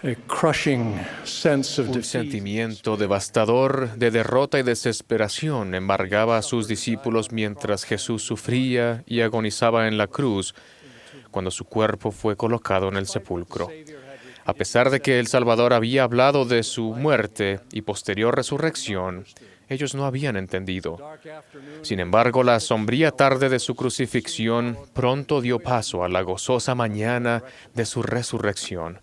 A crushing sense of Un defeat. sentimiento devastador de derrota y desesperación embargaba a sus discípulos mientras Jesús sufría y agonizaba en la cruz cuando su cuerpo fue colocado en el sepulcro. A pesar de que el Salvador había hablado de su muerte y posterior resurrección, ellos no habían entendido. Sin embargo, la sombría tarde de su crucifixión pronto dio paso a la gozosa mañana de su resurrección.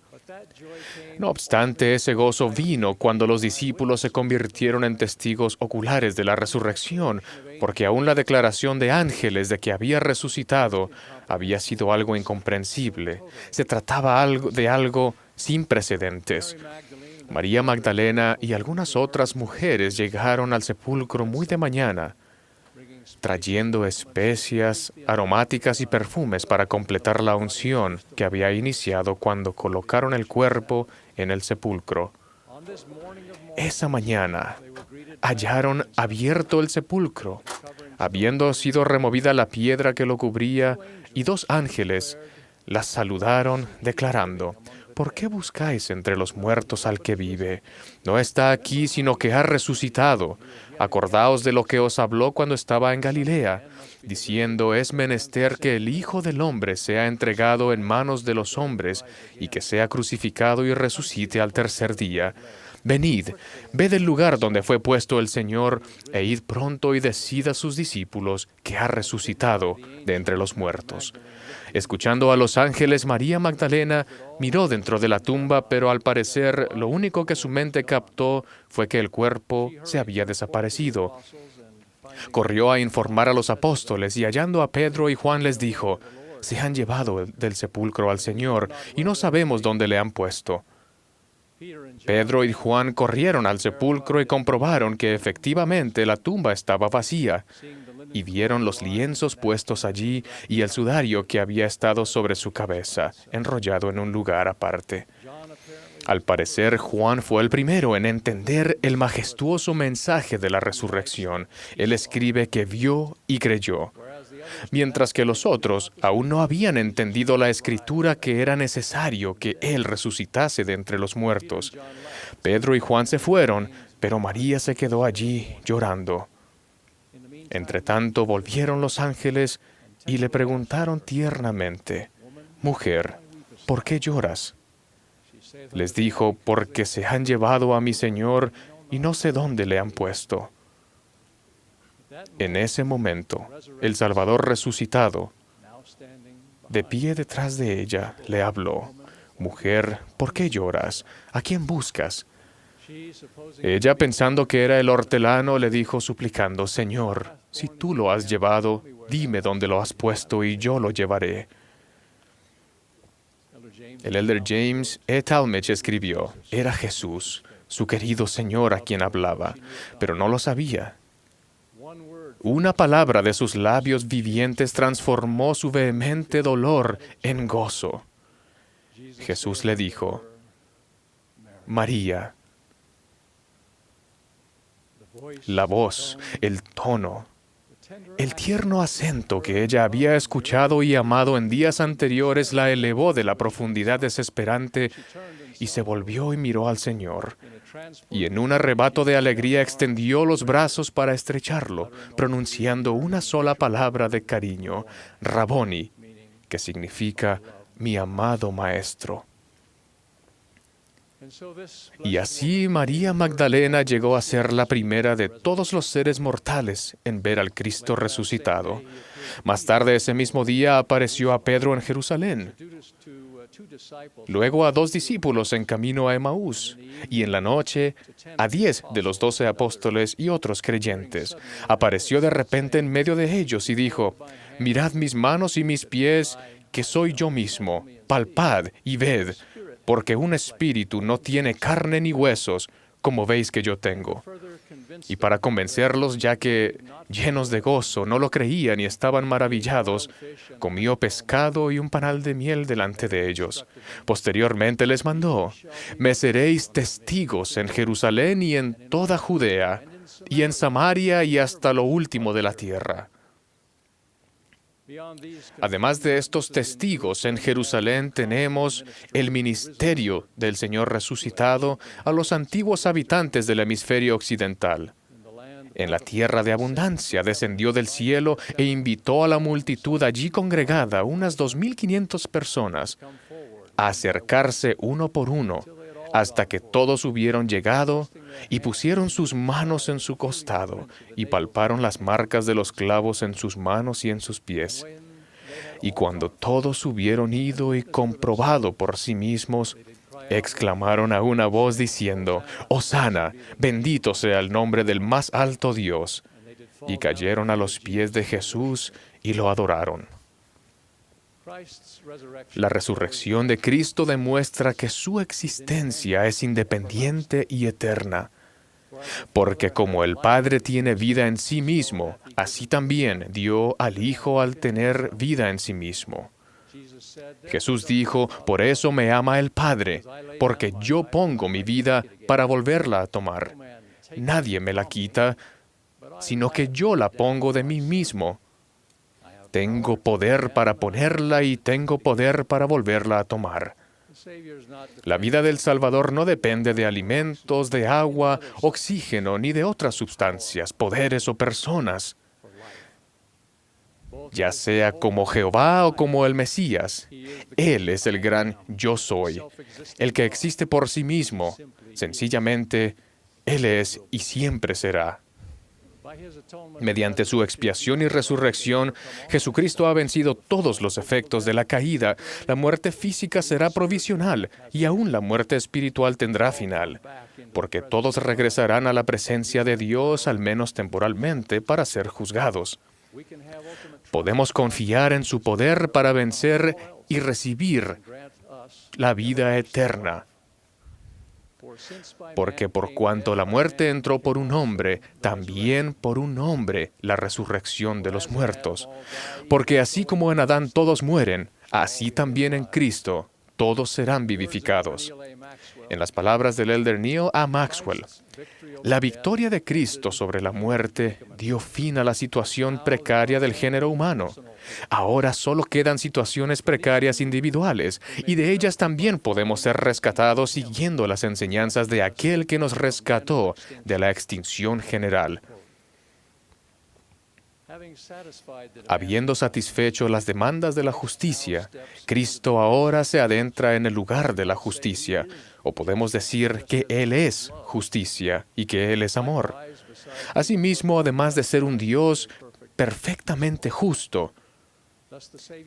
No obstante, ese gozo vino cuando los discípulos se convirtieron en testigos oculares de la resurrección, porque aún la declaración de ángeles de que había resucitado había sido algo incomprensible. Se trataba de algo sin precedentes. María Magdalena y algunas otras mujeres llegaron al sepulcro muy de mañana, trayendo especias aromáticas y perfumes para completar la unción que había iniciado cuando colocaron el cuerpo en el sepulcro. Esa mañana hallaron abierto el sepulcro, habiendo sido removida la piedra que lo cubría, y dos ángeles las saludaron declarando: ¿Por qué buscáis entre los muertos al que vive? No está aquí, sino que ha resucitado. Acordaos de lo que os habló cuando estaba en Galilea, diciendo: es menester que el Hijo del Hombre sea entregado en manos de los hombres, y que sea crucificado y resucite al tercer día. Venid, ved el lugar donde fue puesto el Señor, e id pronto y decid a sus discípulos que ha resucitado de entre los muertos. Escuchando a los ángeles, María Magdalena miró dentro de la tumba, pero al parecer lo único que su mente captó fue que el cuerpo se había desaparecido. Corrió a informar a los apóstoles y hallando a Pedro y Juan les dijo: se han llevado del sepulcro al Señor y no sabemos dónde le han puesto. Pedro y Juan corrieron al sepulcro y comprobaron que efectivamente la tumba estaba vacía, y vieron los lienzos puestos allí y el sudario que había estado sobre su cabeza, enrollado en un lugar aparte. Al parecer, Juan fue el primero en entender el majestuoso mensaje de la resurrección. Él escribe que vio y creyó, mientras que los otros aún no habían entendido la escritura que era necesario que Él resucitase de entre los muertos. Pedro y Juan se fueron, pero María se quedó allí llorando. Entretanto volvieron los ángeles y le preguntaron tiernamente: Mujer, ¿por qué lloras? Les dijo: porque se han llevado a mi Señor y no sé dónde le han puesto. En ese momento, el Salvador resucitado, de pie detrás de ella, le habló: Mujer, ¿por qué lloras? ¿A quién buscas? Ella, pensando que era el hortelano, le dijo suplicando: Señor, si tú lo has llevado, dime dónde lo has puesto y yo lo llevaré. El elder James E. Talmage escribió: era Jesús, su querido Señor, a quien hablaba, pero no lo sabía. Una palabra de sus labios vivientes transformó su vehemente dolor en gozo. Jesús le dijo: María. La voz, el tono, el tierno acento que ella había escuchado y amado en días anteriores la elevó de la profundidad desesperante y se volvió y miró al Señor. Y en un arrebato de alegría extendió los brazos para estrecharlo, pronunciando una sola palabra de cariño: Raboni, que significa mi amado Maestro. Y así María Magdalena llegó a ser la primera de todos los seres mortales en ver al Cristo resucitado. Más tarde ese mismo día apareció a Pedro en Jerusalén, luego a 2 discípulos en camino a Emaús, y en la noche a 10 de los 12 apóstoles y otros creyentes. Apareció de repente en medio de ellos y dijo: Mirad mis manos y mis pies, que soy yo mismo. Palpad y ved, porque un espíritu no tiene carne ni huesos, como veis que yo tengo. Y para convencerlos, ya que, llenos de gozo, no lo creían y estaban maravillados, comió pescado y un panal de miel delante de ellos. Posteriormente les mandó: Me seréis testigos en Jerusalén y en toda Judea, y en Samaria y hasta lo último de la tierra. Además de estos testigos, en Jerusalén tenemos el ministerio del Señor resucitado a los antiguos habitantes del hemisferio occidental. En la tierra de abundancia descendió del cielo e invitó a la multitud allí congregada, unas 2.500 personas, a acercarse uno por uno, hasta que todos hubieron llegado y pusieron sus manos en su costado y palparon las marcas de los clavos en sus manos y en sus pies. Y cuando todos hubieron ido y comprobado por sí mismos, exclamaron a una voz diciendo: «Hosana, bendito sea el nombre del más alto Dios». Y cayeron a los pies de Jesús y lo adoraron. La resurrección de Cristo demuestra que su existencia es independiente y eterna. Porque como el Padre tiene vida en sí mismo, así también dio al Hijo al tener vida en sí mismo. Jesús dijo: «Por eso me ama el Padre, porque yo pongo mi vida para volverla a tomar. Nadie me la quita, sino que yo la pongo de mí mismo. Tengo poder para ponerla y tengo poder para volverla a tomar». La vida del Salvador no depende de alimentos, de agua, oxígeno, ni de otras sustancias, poderes o personas. Ya sea como Jehová o como el Mesías, Él es el gran yo soy, el que existe por sí mismo. Sencillamente, Él es y siempre será. Mediante su expiación y resurrección, Jesucristo ha vencido todos los efectos de la caída. La muerte física será provisional y aún la muerte espiritual tendrá final, porque todos regresarán a la presencia de Dios, al menos temporalmente, para ser juzgados. Podemos confiar en su poder para vencer y recibir la vida eterna. Porque por cuanto la muerte entró por un hombre, también por un hombre la resurrección de los muertos. Porque así como en Adán todos mueren, así también en Cristo todos serán vivificados. En las palabras del elder Neil A. Maxwell, la victoria de Cristo sobre la muerte dio fin a la situación precaria del género humano. Ahora solo quedan situaciones precarias individuales, y de ellas también podemos ser rescatados siguiendo las enseñanzas de aquel que nos rescató de la extinción general. Habiendo satisfecho las demandas de la justicia, Cristo ahora se adentra en el lugar de la justicia, o podemos decir que Él es justicia y que Él es amor. Asimismo, además de ser un Dios perfectamente justo,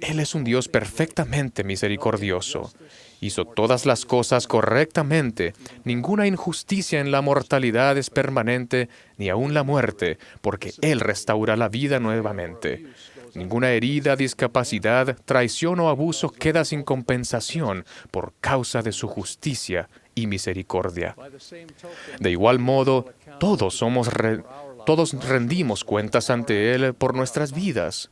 Él es un Dios perfectamente misericordioso. Hizo todas las cosas correctamente. Ninguna injusticia en la mortalidad es permanente, ni aun la muerte, porque Él restaura la vida nuevamente. Ninguna herida, discapacidad, traición o abuso queda sin compensación por causa de su justicia y misericordia. De igual modo, todos rendimos cuentas ante Él por nuestras vidas,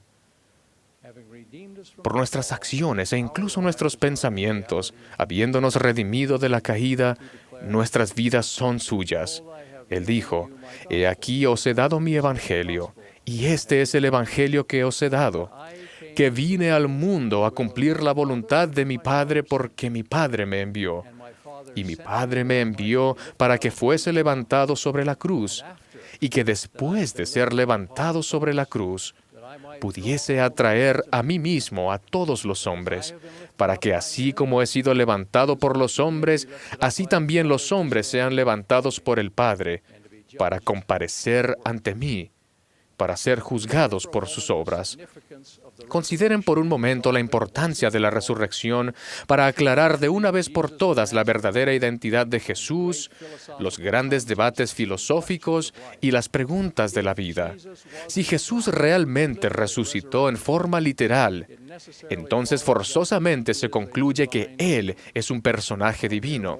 por nuestras acciones e incluso nuestros pensamientos. Habiéndonos redimido de la caída, nuestras vidas son suyas. Él dijo: «He aquí os he dado mi evangelio, y este es el evangelio que os he dado, que vine al mundo a cumplir la voluntad de mi Padre, porque mi Padre me envió. Y mi Padre me envió para que fuese levantado sobre la cruz, y que después de ser levantado sobre la cruz, pudiese atraer a mí mismo a todos los hombres, para que así como he sido levantado por los hombres, así también los hombres sean levantados por el Padre, para comparecer ante mí, para ser juzgados por sus obras». Consideren por un momento la importancia de la resurrección para aclarar de una vez por todas la verdadera identidad de Jesús, los grandes debates filosóficos y las preguntas de la vida. Si Jesús realmente resucitó en forma literal, entonces forzosamente se concluye que Él es un personaje divino.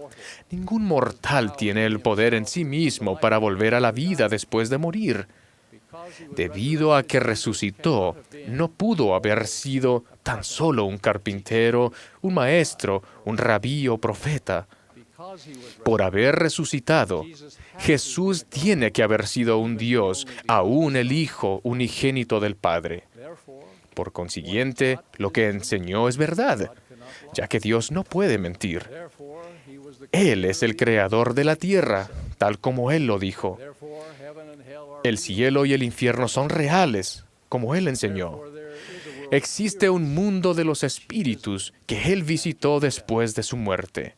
Ningún mortal tiene el poder en sí mismo para volver a la vida después de morir. Debido a que resucitó, no pudo haber sido tan solo un carpintero, un maestro, un rabí o profeta. Por haber resucitado, Jesús tiene que haber sido un Dios, aún el Hijo unigénito del Padre. Por consiguiente, lo que enseñó es verdad, ya que Dios no puede mentir. Él es el creador de la tierra, tal como Él lo dijo. El cielo y el infierno son reales, como Él enseñó. Existe un mundo de los espíritus que Él visitó después de su muerte.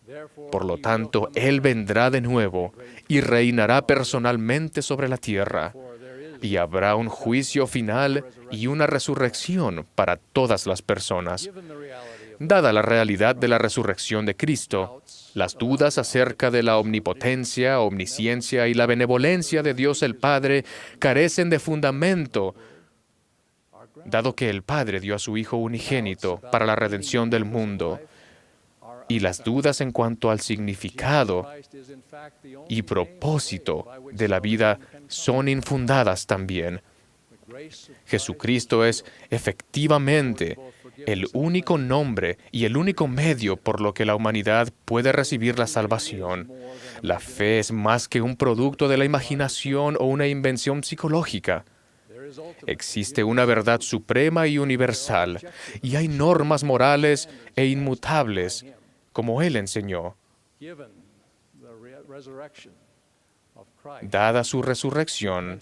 Por lo tanto, Él vendrá de nuevo y reinará personalmente sobre la tierra. Y habrá un juicio final y una resurrección para todas las personas. Dada la realidad de la resurrección de Cristo, las dudas acerca de la omnipotencia, omnisciencia y la benevolencia de Dios el Padre carecen de fundamento, dado que el Padre dio a su Hijo unigénito para la redención del mundo. Y las dudas en cuanto al significado y propósito de la vida son infundadas también. Jesucristo es efectivamente el único nombre y el único medio por lo que la humanidad puede recibir la salvación. La fe es más que un producto de la imaginación o una invención psicológica. Existe una verdad suprema y universal, y hay normas morales e inmutables, como Él enseñó. Dada su resurrección,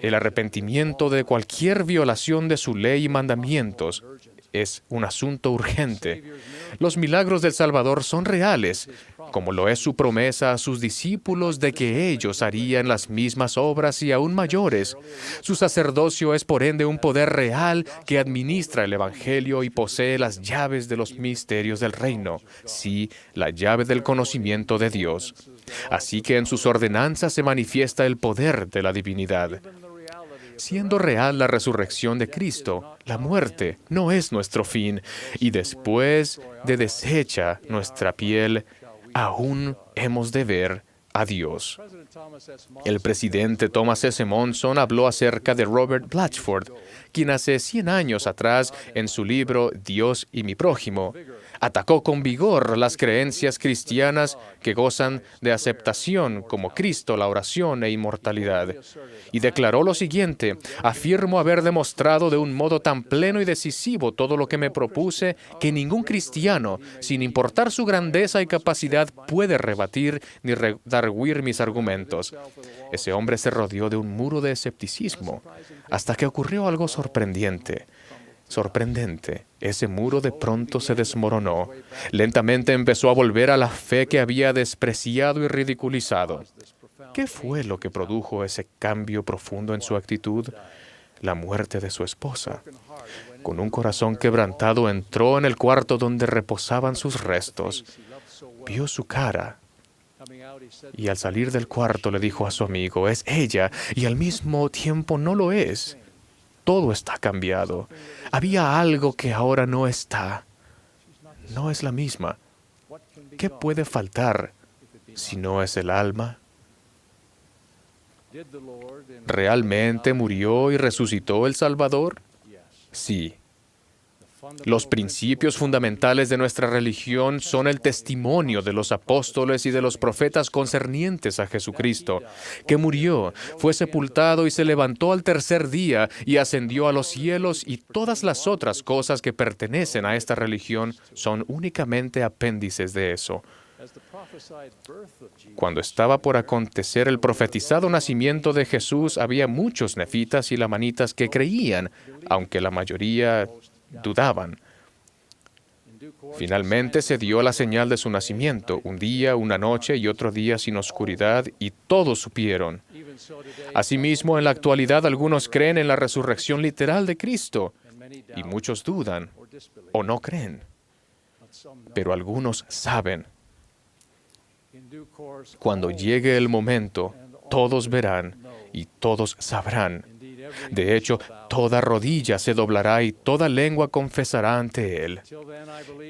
el arrepentimiento de cualquier violación de su ley y mandamientos es un asunto urgente. Los milagros del Salvador son reales, como lo es su promesa a sus discípulos de que ellos harían las mismas obras y aún mayores. Su sacerdocio es por ende un poder real que administra el Evangelio y posee las llaves de los misterios del reino, sí, la llave del conocimiento de Dios. Así que en sus ordenanzas se manifiesta el poder de la divinidad. Siendo real la resurrección de Cristo, la muerte no es nuestro fin, y después de deshecha nuestra piel, aún hemos de ver a Dios. El presidente Thomas S. Monson habló acerca de Robert Blatchford, quien hace 100 años atrás, en su libro Dios y mi prójimo, atacó con vigor las creencias cristianas que gozan de aceptación como Cristo, la oración e inmortalidad. Y declaró lo siguiente: afirmo haber demostrado de un modo tan pleno y decisivo todo lo que me propuse que ningún cristiano, sin importar su grandeza y capacidad, puede rebatir ni redarguir mis argumentos. Ese hombre se rodeó de un muro de escepticismo hasta que ocurrió algo sorprendente. Ese muro de pronto se desmoronó. Lentamente empezó a volver a la fe que había despreciado y ridiculizado. ¿Qué fue lo que produjo ese cambio profundo en su actitud? La muerte de su esposa. Con un corazón quebrantado entró en el cuarto donde reposaban sus restos. Vio su cara y al salir del cuarto le dijo a su amigo: es ella, y al mismo tiempo no lo es. Todo está cambiado. Había algo que ahora no está. No es la misma. ¿Qué puede faltar si no es el alma? ¿Realmente murió y resucitó el Salvador? Sí. Los principios fundamentales de nuestra religión son el testimonio de los apóstoles y de los profetas concernientes a Jesucristo, que murió, fue sepultado y se levantó al tercer día y ascendió a los cielos, y todas las otras cosas que pertenecen a esta religión son únicamente apéndices de eso. Cuando estaba por acontecer el profetizado nacimiento de Jesús, había muchos nefitas y lamanitas que creían, aunque la mayoría dudaban. Finalmente se dio la señal de su nacimiento, un día, una noche y otro día sin oscuridad, y todos supieron. Asimismo, en la actualidad algunos creen en la resurrección literal de Cristo, y muchos dudan o no creen. Pero algunos saben. Cuando llegue el momento, todos verán y todos sabrán. De hecho, toda rodilla se doblará y toda lengua confesará ante Él.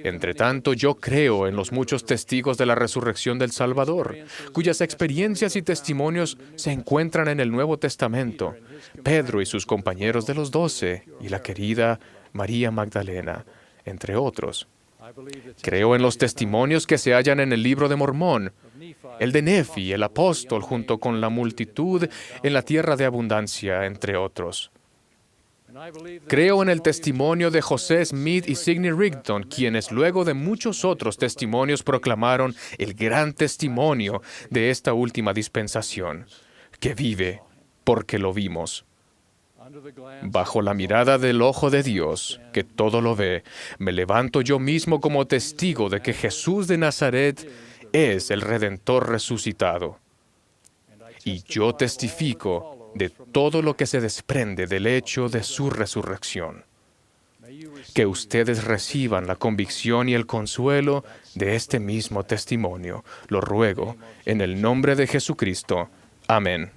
Entre tanto, yo creo en los muchos testigos de la resurrección del Salvador, cuyas experiencias y testimonios se encuentran en el Nuevo Testamento. Pedro y sus compañeros de los 12, y la querida María Magdalena, entre otros. Creo en los testimonios que se hallan en el Libro de Mormón, el de Nefi, el apóstol, junto con la multitud en la tierra de abundancia, entre otros. Creo en el testimonio de José Smith y Sidney Rigdon, quienes luego de muchos otros testimonios proclamaron el gran testimonio de esta última dispensación, que vive porque lo vimos. Bajo la mirada del ojo de Dios, que todo lo ve, me levanto yo mismo como testigo de que Jesús de Nazaret es el Redentor resucitado. Y yo testifico de todo lo que se desprende del hecho de su resurrección. Que ustedes reciban la convicción y el consuelo de este mismo testimonio. Lo ruego en el nombre de Jesucristo. Amén.